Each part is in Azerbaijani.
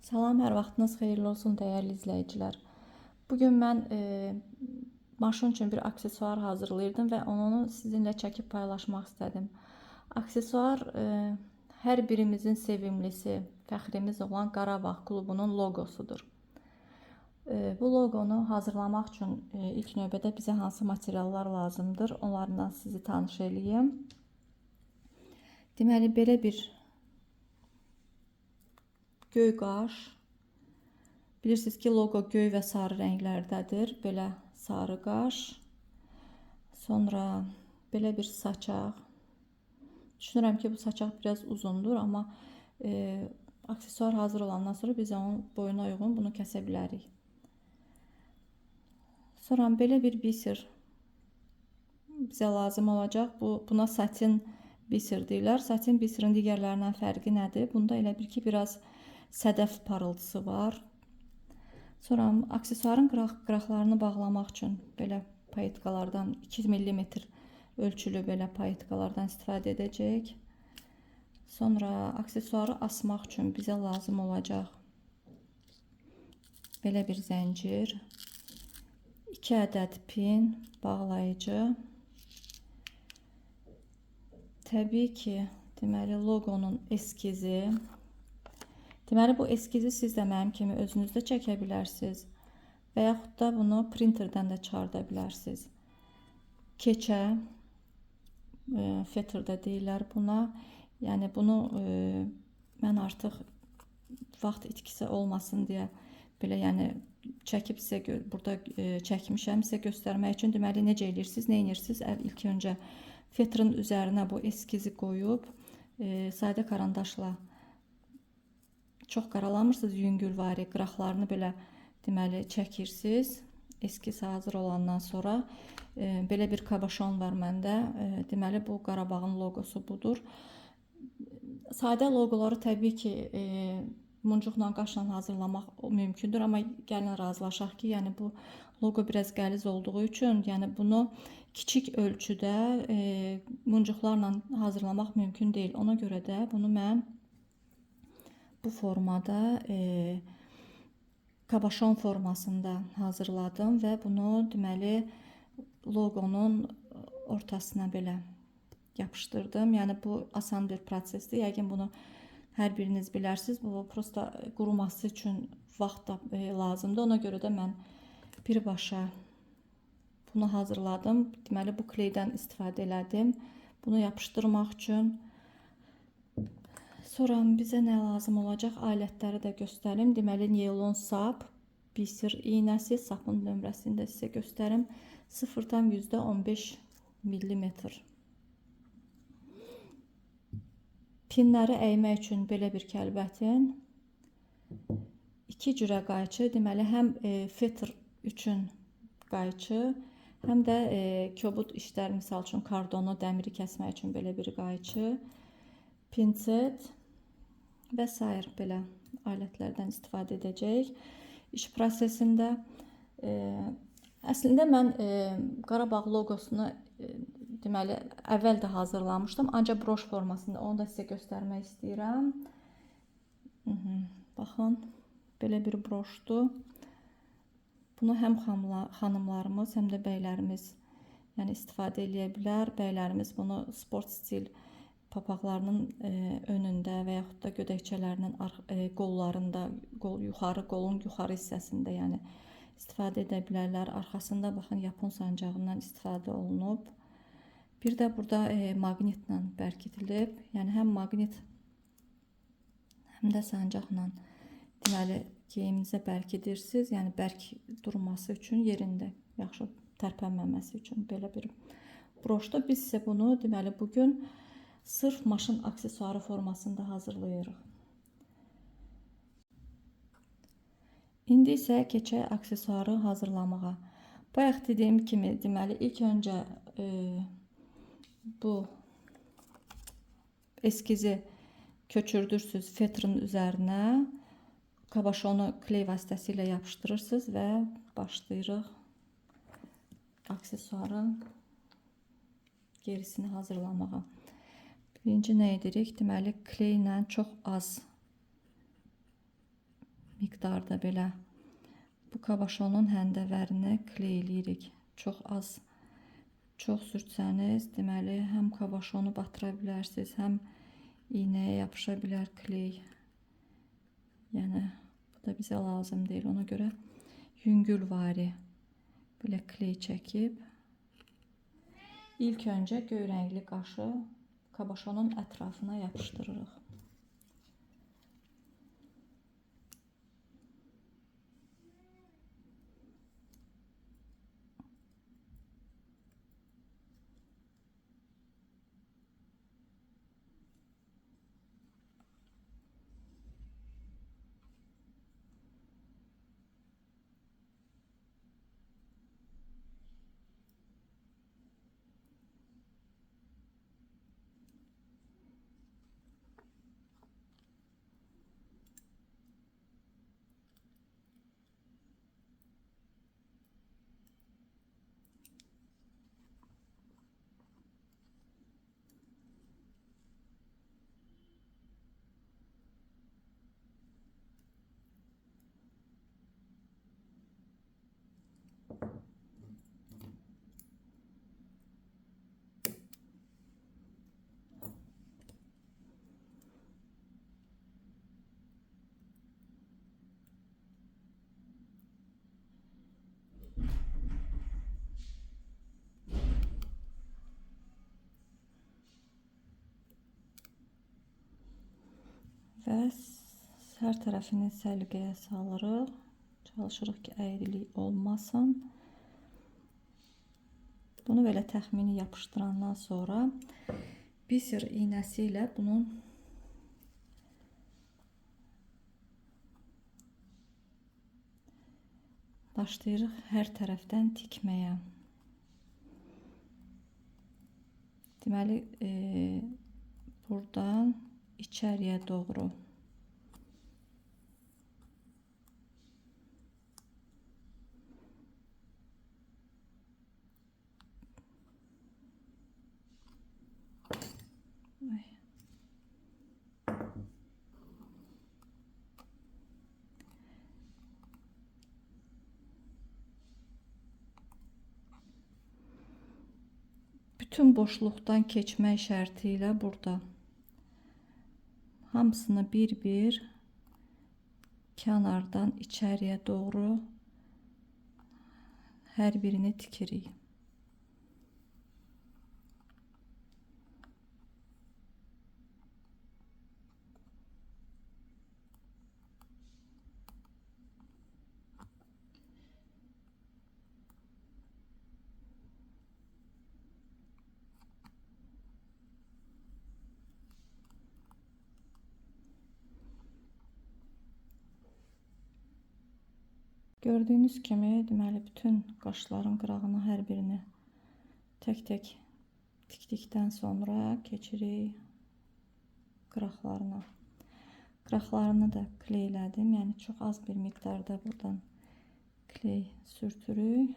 Salam, hər vaxtınız xeyirli olsun dəyərli izləyicilər. Bugün mən maşın üçün bir aksesuar hazırlayırdım və onu sizinlə çəkib paylaşmaq istədim. Aksesuar hər birimizin sevimlisi, fəxrimiz olan Qarabağ klubunun loqosudur. Bu loqonu hazırlamaq üçün ilk növbədə bizə hansı materiallar lazımdır, onlarla sizi tanış eləyim. Deməli, belə bir göy qaş. Bilirsiniz ki, logo göy və sarı rənglərdədir. Belə sarı qaş. Sonra belə bir saçaq. Düşünürəm ki, bu saçaq biraz uzundur, amma aksesuar hazır olandan sonra biz onun boyuna uyğun bunu kəsə bilərik. Sonra belə bir biser bizə lazım olacaq. Buna satin biser deyirlər. Satin biserin digərlərindən fərqi nədir? Bunda elə bir ki, biraz sədəf parıltısı var. Sonra aksesuarın qıraqlarını bağlamaq üçün belə payetkalardan 2 mm ölçülü belə payetkalardan istifadə edəcəyik. Sonra aksesuarı asmaq üçün bizə lazım olacaq belə bir zəncir, 2 ədəd pin, bağlayıcı. Təbii ki, deməli loqonun eskizi. Deməli, bu eskizi siz də mənim kimi özünüzdə çəkə bilərsiniz və yaxud da bunu printerdən də çıxarda bilərsiniz. Keçə, fetr də deyirlər buna. Yəni, bunu mən artıq vaxt itkisi olmasın deyə belə, yəni, çəkib sizə, burada çəkmişəm sizə göstərmək üçün. Deməli, necə edirsiniz, nə edirsiniz? İlk öncə fetrın üzərinə bu eskizi qoyub, sadə karandaşla çox qaralamırsınız, yüngülvari qıraqlarını belə deməli çəkirsiniz. Eskiz hazır olandan sonra belə bir kabaşon var məndə. Deməli, bu Qarabağın loqosu budur. Sadə loqoları təbii ki, muncuqla, qaşla hazırlamaq mümkündür, amma gəlin razılaşaq ki, yəni bu loqo biraz qəliz olduğu üçün, yəni bunu kiçik ölçüdə muncuqlarla hazırlamaq mümkün deyil. Ona görə də bunu mən bu formada kabaşon formasında hazırladım və bunu deməli loqonun ortasına belə yapışdırdım. Yəni bu asan bir prosesdir. Yəqin bunu hər biriniz bilərsiniz. Bu prosta quruması üçün vaxt da lazımdır. Ona görə də mən birbaşa bunu hazırladım. Deməli bu kleydən istifadə elədim. Bunu yapışdırmaq üçün. Sonra bizə nə lazım olacaq? Alətləri də göstərim. Deməli, naylon sap, biser iynəsi, sapın nömrəsini də sizə göstərim. 0,15 mm. Pinləri əymək üçün belə bir kəlbətin. 2 cürə qayçı. Deməli, həm fetr üçün qayçı, həm də kobud işlər, misal üçün kardonu, dəmiri kəsmək üçün belə bir qayçı, pinset və sair belə alətlərdən istifadə edəcəyik iş prosesində. Əslində mən Qarabağ loqosunu deməli əvvəl də hazırlamışdım, ancaq broş formasında. Onu da sizə göstərmək istəyirəm. Baxın, belə bir broşdur. Bunu həm xanımlarımız, həm də bəylərimiz yəni istifadə edə bilər. Bəylərimiz bunu sport stil papaqlarının önündə və yaxud da gödəkçələrinin qollarında, qolun yuxarı hissəsində yəni istifadə edə bilərlər. Arxasında baxın, Yapon sancağından istifadə olunub. Bir də burada maqnitlə bərkidilib. Yəni həm maqnit, həm də sancaqla deməli geyiminizə bərkidirsiniz. Yəni bərk durması üçün, yerində yaxşı tərpənməməsi üçün belə bir broşdur. Biz isə bunu deməli bugün sırf maşın aksesuarı formasında hazırlayırıq. İndi isə keçək aksesuarı hazırlamağa. Bayaq dediyim kimi, deməli ilk öncə bu eskizi köçürdürsünüz fetrın üzərinə, kabaşonu kley vasitəsilə yapışdırırsınız və başlayırıq aksesuarın gerisini hazırlamağa. Birinci nə edirik? Deməli, kley ilə çox az miqdarda belə bu kabaşonun həndəvərinə kleyləyirik. Çox az, çox sürtsəniz, deməli, həm kabaşonu batıra bilərsiniz, həm iynəyə yapışa bilər kley. Yəni, bu da bizə lazım deyil. Ona görə yüngülvari belə kley çəkib, ilk öncə göy rəngli qaşı kabaşonun ətrafına yapışdırırıq. Və hər tərəfini səliqəyə salırıq. Çalışırıq ki, əyrilik olmasın. Bunu belə təxmini yapışdırandan sonra biser iynəsi ilə bunun başlayırıq hər tərəfdən tikməyə. Deməli, buradan içəriyə doğru bütün boşluqdan keçmək şərti ilə burada hamısını bir-bir kənardan içəriyə doğru hər birini tikirik. Gördüyünüz kimi, deməli, bütün qaşların qırağını hər birini tək-tək tikdikdən sonra keçirik qıraqlarına. Qıraqlarını da kleylədim, yəni çox az bir miqdarda buradan kley sürtürük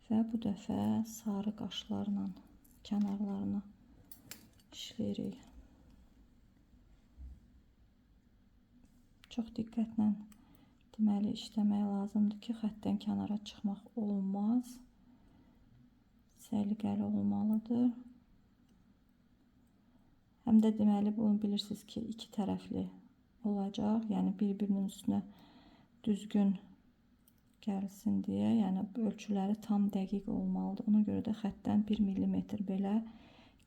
və bu dəfə sarı qaşlarla kənarlarını işləyirik. Çox diqqətlə deməli, işləmək lazımdır ki, xəttdən kənara çıxmaq olmaz. Səliqəli olmalıdır. Həm də deməli, bunu bilirsiniz ki, iki tərəfli olacaq. Yəni, bir-birinin üstünə düzgün gəlsin deyə, yəni ölçüləri tam dəqiq olmalıdır. Ona görə də xəttdən 1 millimetr belə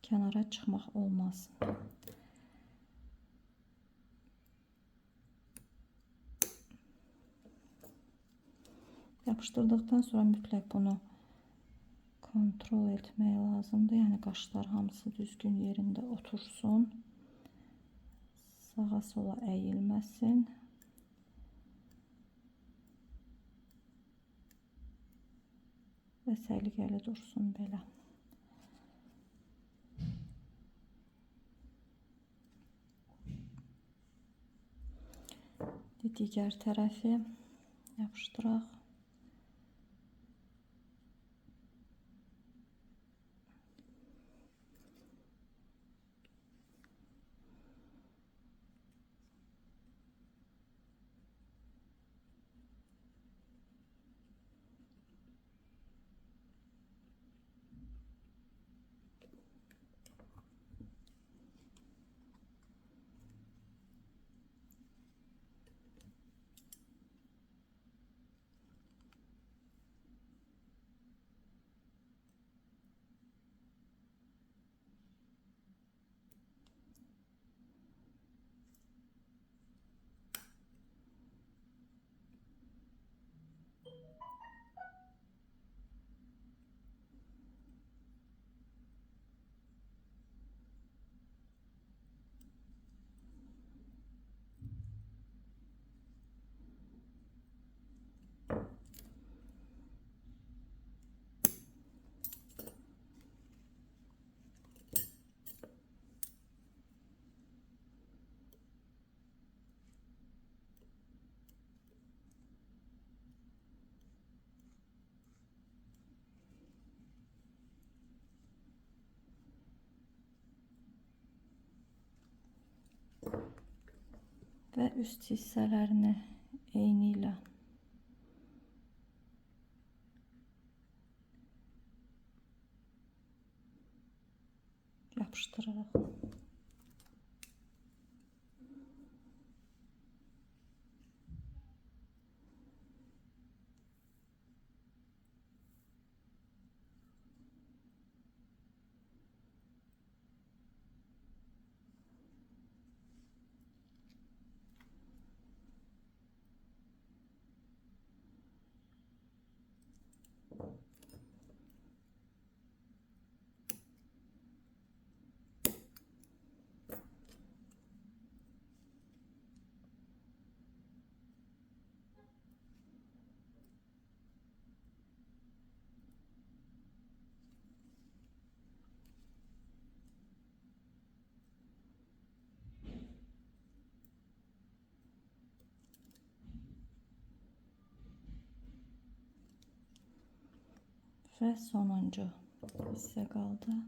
kənara çıxmaq olmaz. Yapışdırdıqdan sonra mütləq bunu kontrol etmək lazımdır. Yəni, qaşlar hamısı düzgün yerində otursun. Sağa sola əyilməsin. Və səliqəli dursun belə. Digər tərəfi yapışdıraq. və üst hissələrini eyni ilə yapışdırırıq. Və sonuncu hissə qaldı.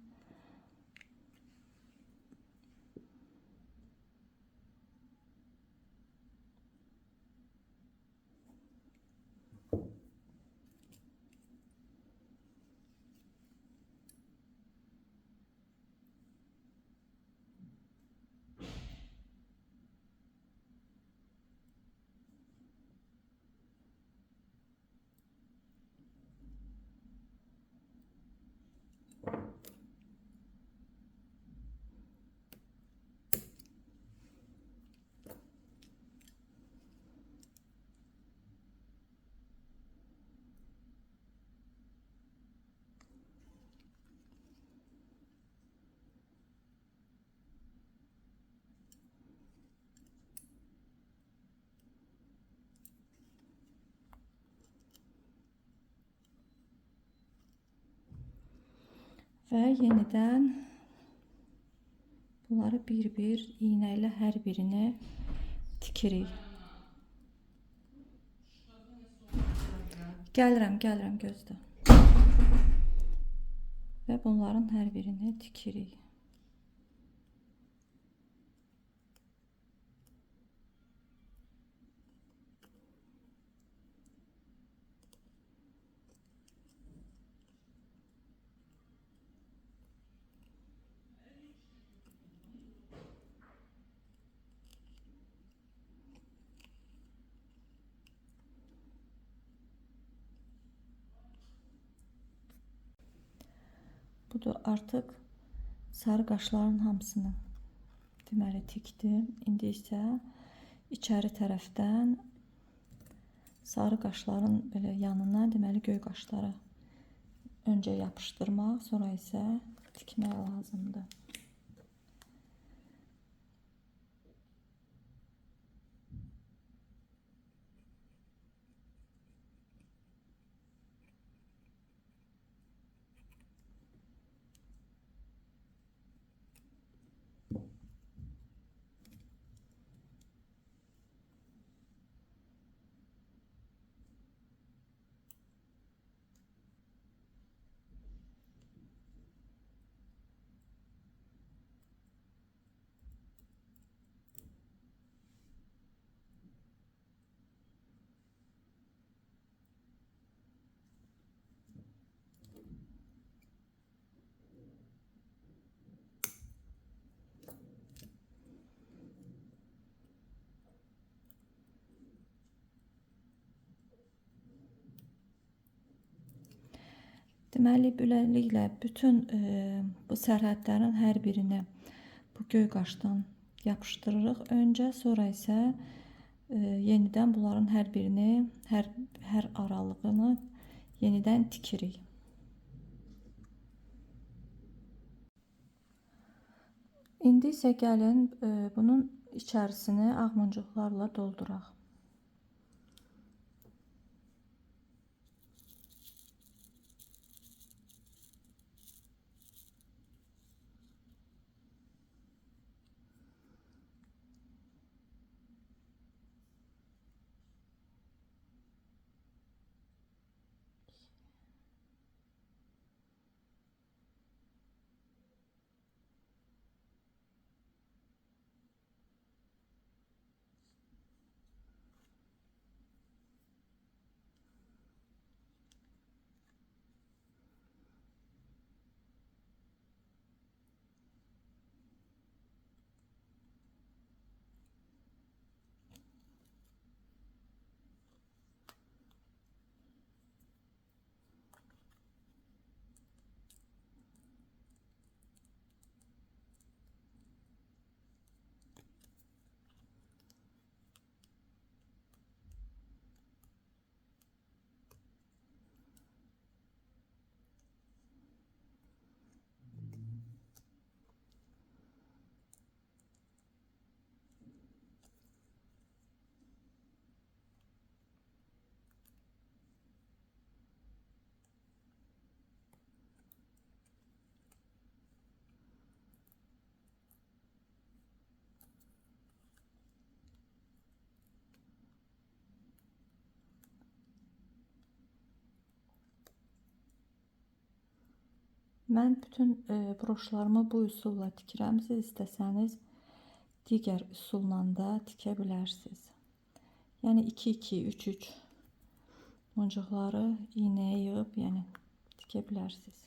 Və yenidən bunları bir-bir iynə ilə hər birini tikirik. Gəlirəm, gözlə. Və bunların hər birini tikirik. Budur, artıq sarı qaşların hamısını deməli tikdim. İndi isə içəri tərəfdən sarı qaşların belə yanına deməli göy qaşları öncə yapışdırmaq, sonra isə tikmək lazımdır. Deməli, beləliklə bütün bu sərhədlərin hər birini bu göy qaşdan yapışdırırıq öncə, sonra isə yenidən bunların hər birini, hər aralığını yenidən tikirik. İndi isə gəlin bunun içərisini ağmuncuqlarla dolduraq. Mən bütün broşlarımı bu üsulla tikirəm. Siz istəsəniz digər üsulla da tikə bilərsiniz. Yəni 2-2, 3-3 muncuqları iynəyə yığıb, yəni tikə bilərsiniz.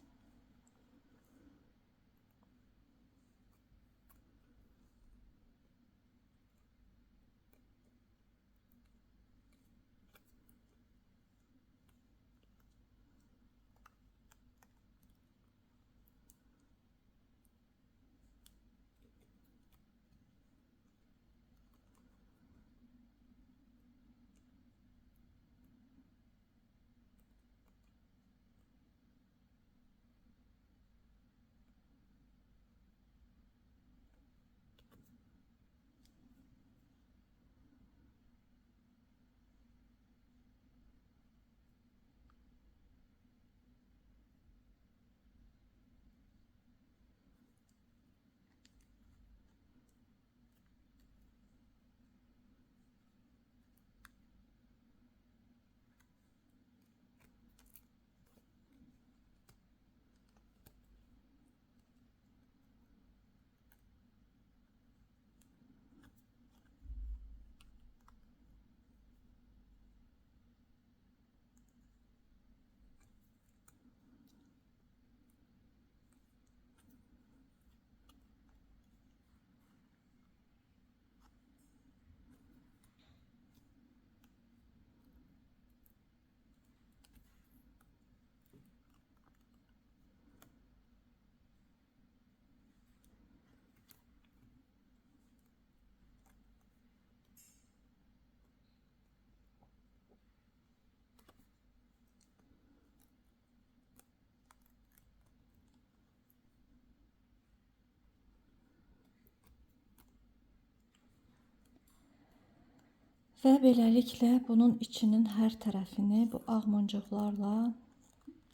Və beləliklə bunun içinin hər tərəfini bu ağ muncuqlarla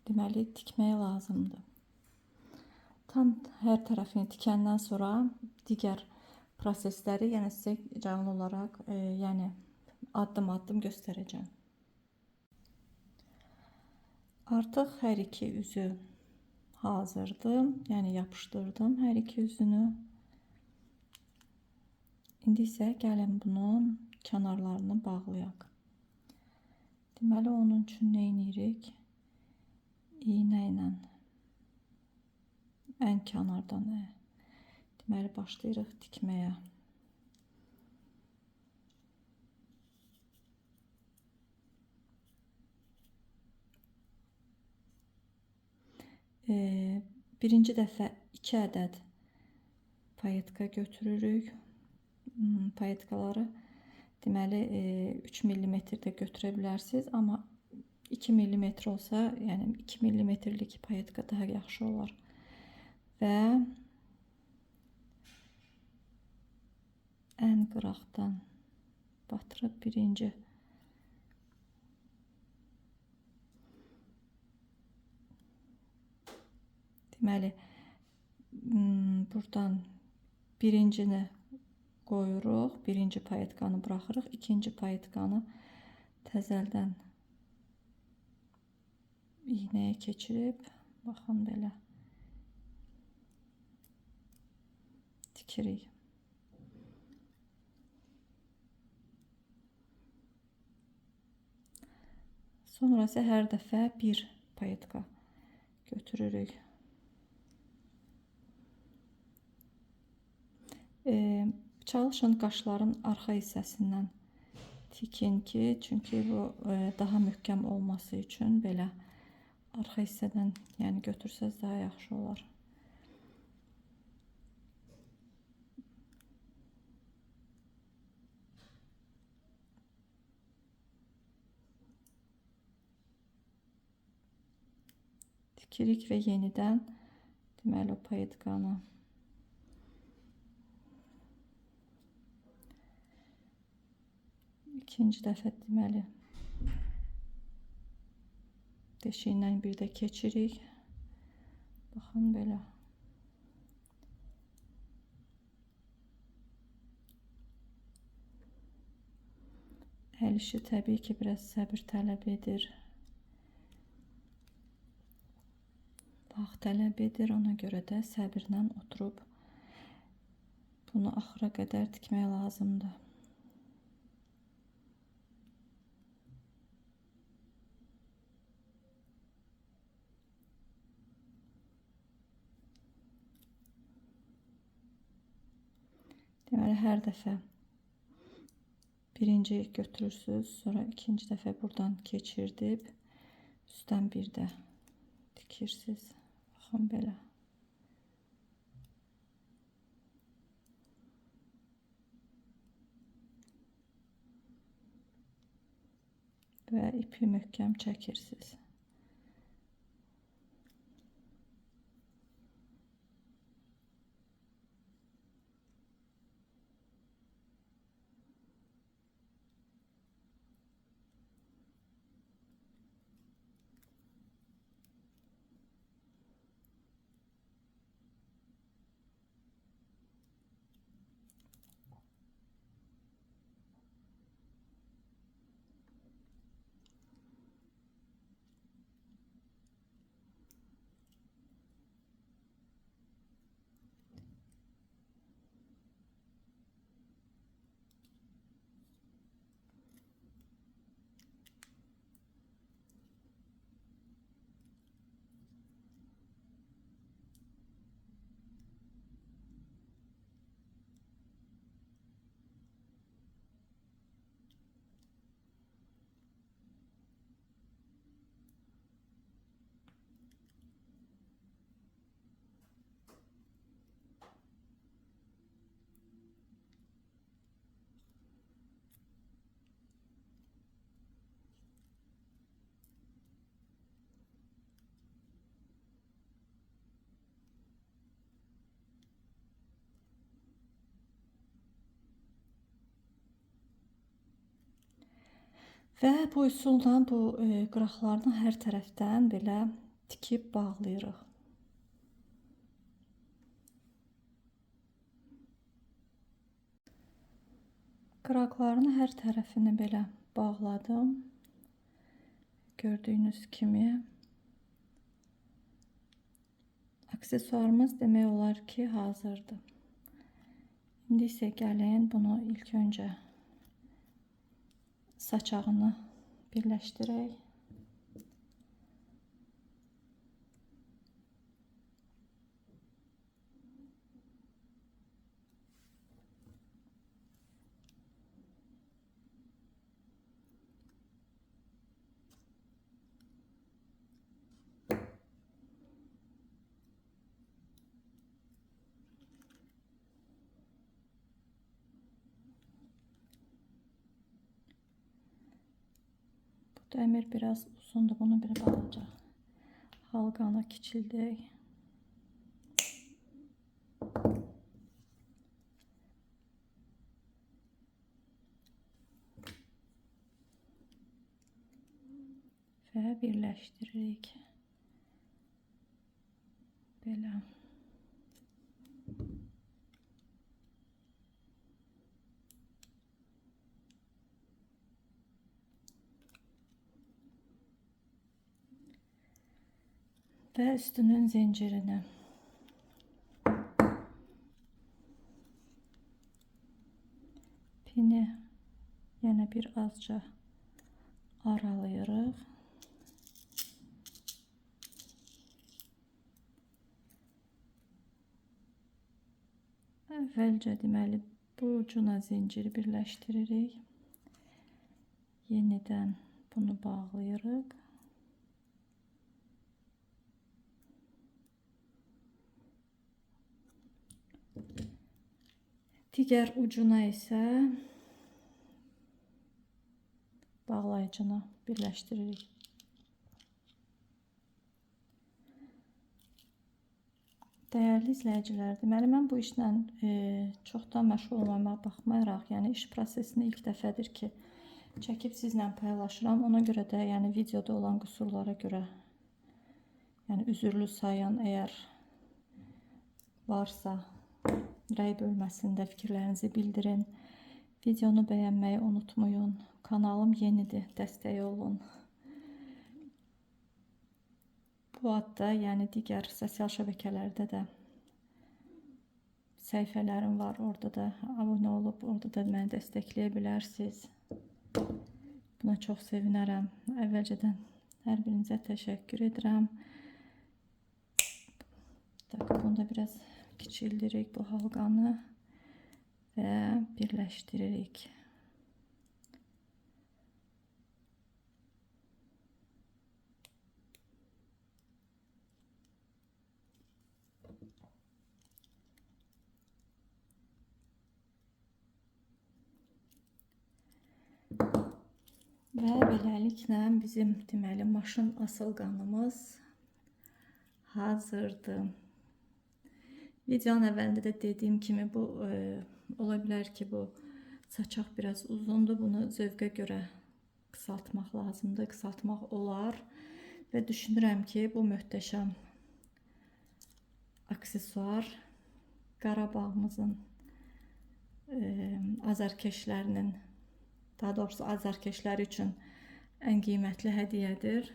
deməli tikmək lazımdır. Tam hər tərəfini tikəndən sonra digər prosesləri yəni sizə canlı olaraq yəni addım-addım göstərəcəm. Artıq hər iki üzü hazırdır. Yəni yapışdırdım hər iki üzünü. İndi isə gəlin bunun kənarlarını bağlayaq. Deməli onun üçün nə edirik? İynə ilə ən kənardan deməli başlayırıq tikməyə. Birinci dəfə 2 ədəd payetka götürürük. Payetkaları deməli 3 mm də götürə bilərsiniz, amma 2 mm olsa, yəni 2 mm-lik payetka daha yaxşı olar. Və ən qıraqdan batırıb birinci deməli buradan birincini qoyuruq, birinci payetkanı buraxırıq, ikinci payetkanı təzəldən iynəyə keçirib, baxın belə tikirik. Sonra isə hər dəfə bir payetka götürürük. Çalışın qaşların arxa hissəsindən tikin ki, çünki bu daha möhkəm olması üçün belə arxa hissədən yəni götürsəz daha yaxşı olar. Tikirik və yenidən deməli o payetkanı ikinci dəfə deməli deşiyindən bir də keçirik. Baxın belə. Əl işi təbii ki, biraz səbir tələb edir. vaxt tələb edir. Ona görə də səbirlə oturub bunu axıra qədər tikmək lazımdır. Deməli, hər dəfə birinci götürürsünüz, sonra ikinci dəfə buradan keçirdib, üstdən bir də tikirsiniz. Baxın belə. Və ipi möhkəm çəkirsiniz. Və bu üsulla bu qıraqlarını hər tərəfdən belə tikib bağlayırıq. Qıraqlarını hər tərəfini belə bağladım. Gördüyünüz kimi aksesuarımız demək olar ki hazırdır. İndi isə gəlin bunu ilk öncə saçağını birləşdirək. Dəmir biraz uzundur, bunu bir balaca halqana kiçildək. Və birləşdiririk. Belə. Və üstünün zincirini ipini yenə bir azca aralayırıq. Əvvəlcə deməli bu ucuna zinciri birləşdiririk. Yenidən bunu bağlayırıq. Digər ucuna isə bağlayıcını birləşdiririk. Dəyərli izləyicilər, deməli mən bu işlə çoxdan məşğul olmama baxmayaraq, yəni iş prosesini ilk dəfədir ki çəkib sizlə paylaşıram. Ona görə də yəni videoda olan qüsurlara görə yəni üzürlü sayın, əgər varsa rəy bölməsində fikirlərinizi bildirin. Videonu bəyənməyi unutmayın. Kanalım yenidir, dəstək olun. bu adda, yəni digər sosial şəbəkələrdə də səhifələrim var. Orada da abunə olub, orada da məni dəstəkləyə bilərsiniz. Buna çox sevinərəm. Əvvəlcədən hər birinizə təşəkkür edirəm. Bunu da biraz kiçildirik bu halqanı və birləşdiririk. Və beləliklə bizim deməli maşın asılqanımız hazırdır. Videonun əvvəlində də dediyim kimi bu ola bilər ki, bu saçaq biraz uzundur. Bunu zövqə görə qısaltmaq lazımdır, qısaltmaq olar və düşünürəm ki, bu möhtəşəm aksesuar Qarabağımızın azarkeşlərinin, daha doğrusu azarkeşləri üçün ən qiymətli hədiyyədir.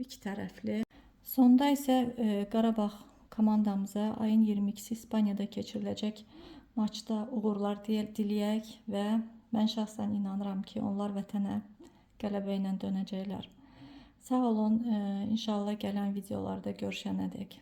İki tərəfli. Sonda isə Qarabağ komandamıza ayın 22-si İspaniyada keçiriləcək maçda uğurlar diləyək və mən şəxsən inanıram ki, onlar vətənə qələbə ilə dönəcəklər. Sağ olun, inşallah gələn videolarda görüşənədək.